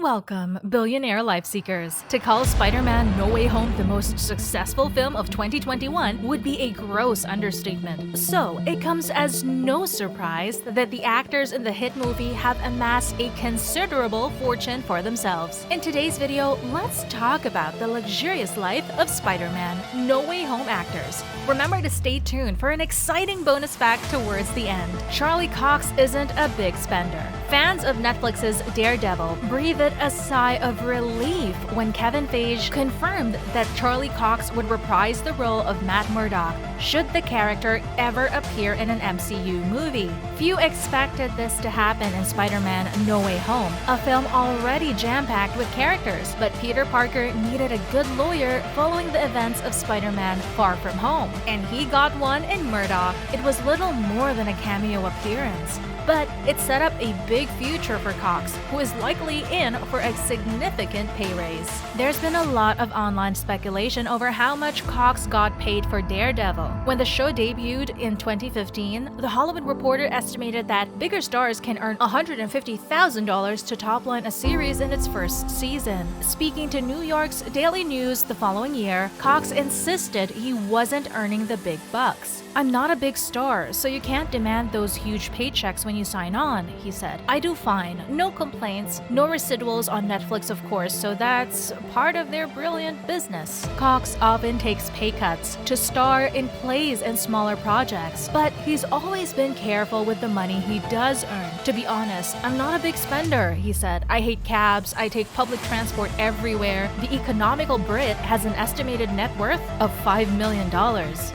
Welcome, Billionaire Life Seekers. To call Spider-Man No Way Home the most successful film of 2021 would be a gross understatement. So, it comes as no surprise that the actors in the hit movie have amassed a considerable fortune for themselves. In today's video, let's talk about the luxurious life of Spider-Man No Way Home actors. Remember to stay tuned for an exciting bonus fact towards the end. Charlie Cox isn't a big spender. Fans of Netflix's Daredevil breathed a sigh of relief when Kevin Feige confirmed that Charlie Cox would reprise the role of Matt Murdock should the character ever appear in an MCU movie. Few expected this to happen in Spider-Man No Way Home, a film already jam-packed with characters, but Peter Parker needed a good lawyer following the events of Spider-Man Far From Home, and he got one in Murdock. It was little more than a cameo appearance, but it set up a big future for Cox, who is likely in for a significant pay raise. There's been a lot of online speculation over how much Cox got paid for Daredevil. When the show debuted in 2015, The Hollywood Reporter estimated that bigger stars can earn $150,000 to topline a series in its first season. Speaking to New York's Daily News the following year, Cox insisted he wasn't earning the big bucks. "I'm not a big star, so you can't demand those huge paychecks when you sign on," he said. "I do fine, no complaints, no residuals on Netflix of course, so that's part of their brilliant business." Cox often takes pay cuts to star in plays and smaller projects, but he's always been careful with the money he does earn. "To be honest, I'm not a big spender," he said. "I hate cabs, I take public transport everywhere. The economical Brit has an estimated net worth of $5 million.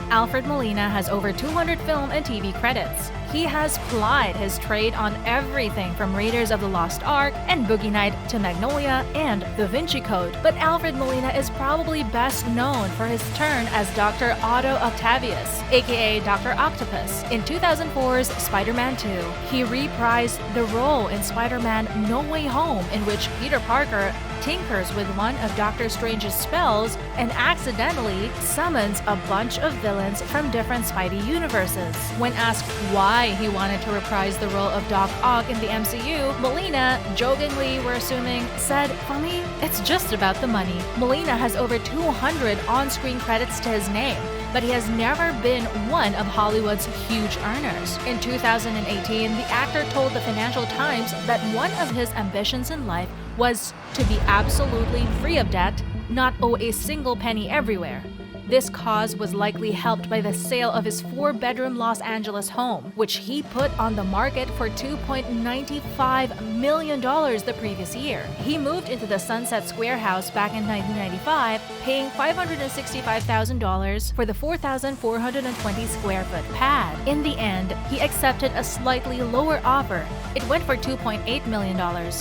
Alfred Molina has over 200 film and TV credits. He has plied his trade on everything from Raiders of the Lost Ark and Boogie Night to Magnolia and The Vinci Code. But Alfred Molina is probably best known for his turn as Dr. Otto Octavius, aka Dr. Octopus, in 2004's Spider-Man 2. He reprised the role in Spider-Man No Way Home, in which Peter Parker tinkers with one of Doctor Strange's spells and accidentally summons a bunch of villains from different Spidey universes. When asked why he wanted to reprise the role of Doc Ock in the MCU, Molina, jokingly we're assuming, said, "For me, it's just about the money." Molina has over 200 on-screen credits to his name, but he has never been one of Hollywood's huge earners. In 2018, the actor told the Financial Times that one of his ambitions in life was to be absolutely free of debt, not owe a single penny everywhere. This cause was likely helped by the sale of his 4-bedroom Los Angeles home, which he put on the market for $2.95 million the previous year. He moved into the Sunset Square house back in 1995, paying $565,000 for the 4,420 square foot pad. In the end, he accepted a slightly lower offer. It went for $2.8 million,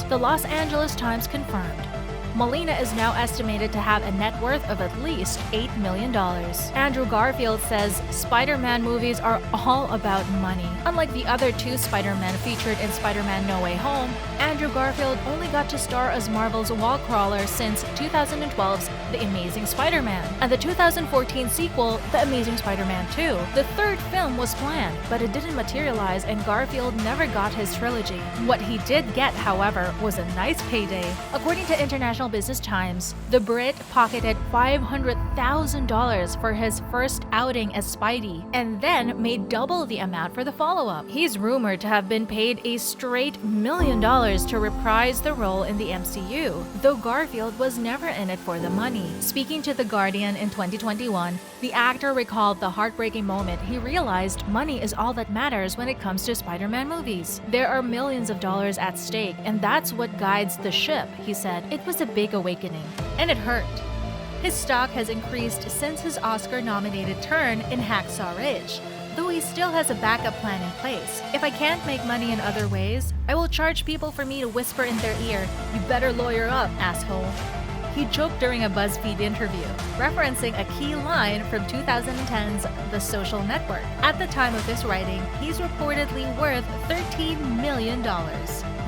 the Los Angeles Times confirmed. Molina is now estimated to have a net worth of at least $8 million. Andrew Garfield says Spider-Man movies are all about money. Unlike the other two Spider-Men featured in Spider-Man No Way Home, Andrew Garfield only got to star as Marvel's wall crawler since 2012's The Amazing Spider-Man and the 2014 sequel, The Amazing Spider-Man 2. The third film was planned, but it didn't materialize and Garfield never got his trilogy. What he did get, however, was a nice payday. According to International Business Times, the Brit pocketed $500,000 for his first outing as Spidey, and then made double the amount for the follow-up. He's rumored to have been paid a straight $1 million to reprise the role in the MCU, though Garfield was never in it for the money. Speaking to The Guardian in 2021, the actor recalled the heartbreaking moment he realized money is all that matters when it comes to Spider-Man movies. "There are millions of dollars at stake, and that's what guides the ship," he said. "It was a big awakening, and it hurt." His stock has increased since his Oscar-nominated turn in Hacksaw Ridge, though he still has a backup plan in place. "If I can't make money in other ways, I will charge people for me to whisper in their ear, 'You better lawyer up, asshole.'" He joked during a BuzzFeed interview, referencing a key line from 2010's The Social Network. At the time of this writing, he's reportedly worth $13 million.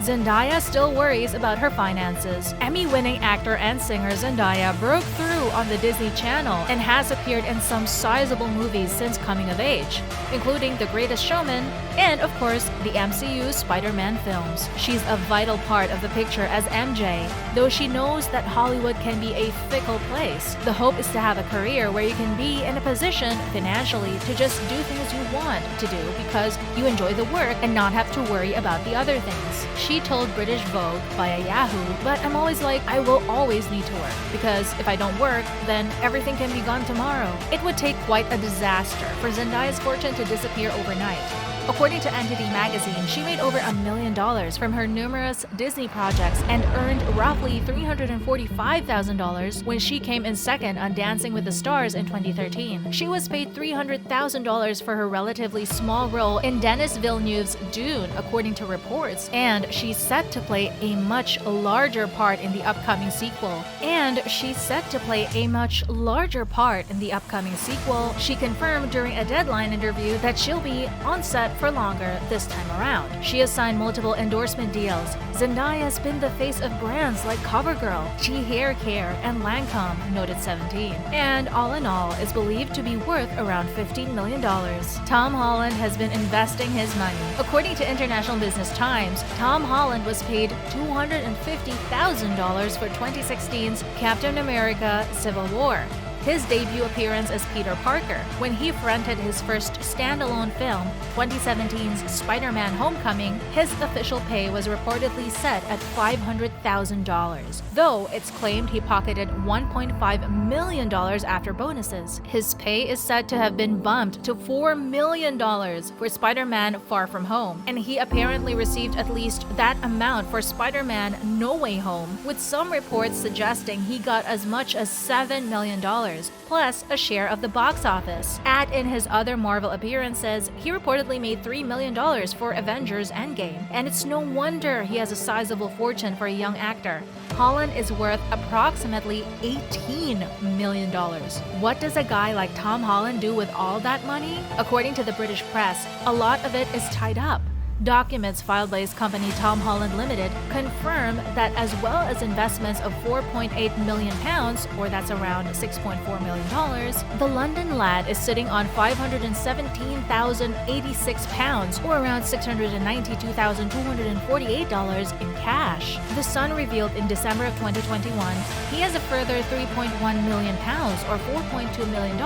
Zendaya still worries about her finances. Emmy-winning actor and singer Zendaya broke through on the Disney Channel and has appeared in some sizable movies since coming of age, including The Greatest Showman and, of course, the MCU Spider-Man films. She's a vital part of the picture as MJ, though she knows that Hollywood can be a fickle place. The hope is to have a career where you can be in a position financially to just do things you want to do because you enjoy the work and not have to worry about the other things. She told British Vogue via Yahoo, "But I'm always like, I will always need to work, because if I don't work, then everything can be gone tomorrow." It would take quite a disaster for Zendaya's fortune to disappear overnight. According to Entity magazine, she made over $1 million from her numerous Disney projects and earned roughly $345,000 when she came in second on Dancing with the Stars in 2013. She was paid $300,000 for her relatively small role in Denis Villeneuve's Dune, according to reports, and she's set to play a much larger part in the upcoming sequel. She confirmed during a Deadline interview that she'll be on set for longer this time around. She has signed multiple endorsement deals. Zendaya has been the face of brands like CoverGirl, G Hair Care, and Lancome, noted 17, and all in all is believed to be worth around $15 million. Tom Holland has been investing his money. According to International Business Times, Tom Holland was paid $250,000 for 2016's Captain America: Civil War, his debut appearance as Peter Parker, when he fronted his first standalone film, 2017's Spider-Man: Homecoming. His official pay was reportedly set at $500,000, though it's claimed he pocketed $1.5 million after bonuses. His pay is said to have been bumped to $4 million for Spider-Man: Far From Home, and he apparently received at least that amount for Spider-Man: No Way Home, with some reports suggesting he got as much as $7 million, plus a share of the box office. In his other Marvel appearances, he reportedly made $3 million for Avengers: Endgame, and it's no wonder he has a sizable fortune for a young actor. Holland is worth approximately $18 million. What does a guy like Tom Holland do with all that money? According to the British press, a lot of it is tied up. Documents filed by his company Tom Holland Limited confirm that, as well as investments of £4.8 million, or that's around $6.4 million, the London lad is sitting on £517,086, or around $692,248 in cash. The Sun revealed in December of 2021 he has a further £3.1 million, or $4.2 million,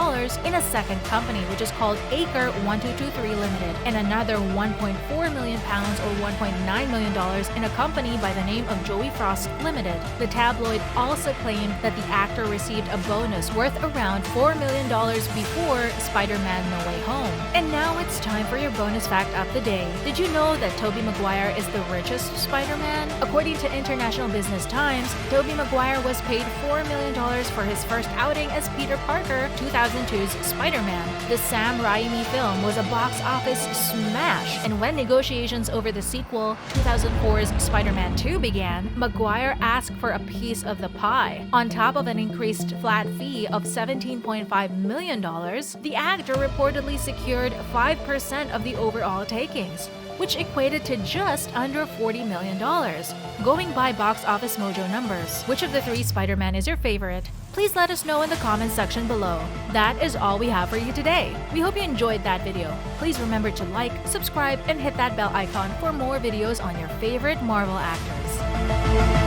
in a second company which is called Acre 1223 Limited, and another £1.4 million or $1.9 million in a company by the name of Joey Frost Limited. The tabloid also claimed that the actor received a bonus worth around $4 million before Spider-Man: No Way Home. And now it's time for your bonus fact of the day. Did you know that Tobey Maguire is the richest Spider-Man? According to International Business Times, Tobey Maguire was paid $4 million for his first outing as Peter Parker, 2002's Spider-Man. The Sam Raimi film was a box office smash, and when negotiations over the sequel, 2004's Spider-Man 2, began, Maguire asked for a piece of the pie. On top of an increased flat fee of $17.5 million, the actor reportedly secured 5% of the overall takings, which equated to just under $40 million. Going by Box Office Mojo numbers, which of the three Spider-Man is your favorite? Please let us know in the comments section below. That is all we have for you today. We hope you enjoyed that video. Please remember to like, subscribe, and hit that bell icon for more videos on your favorite Marvel actors.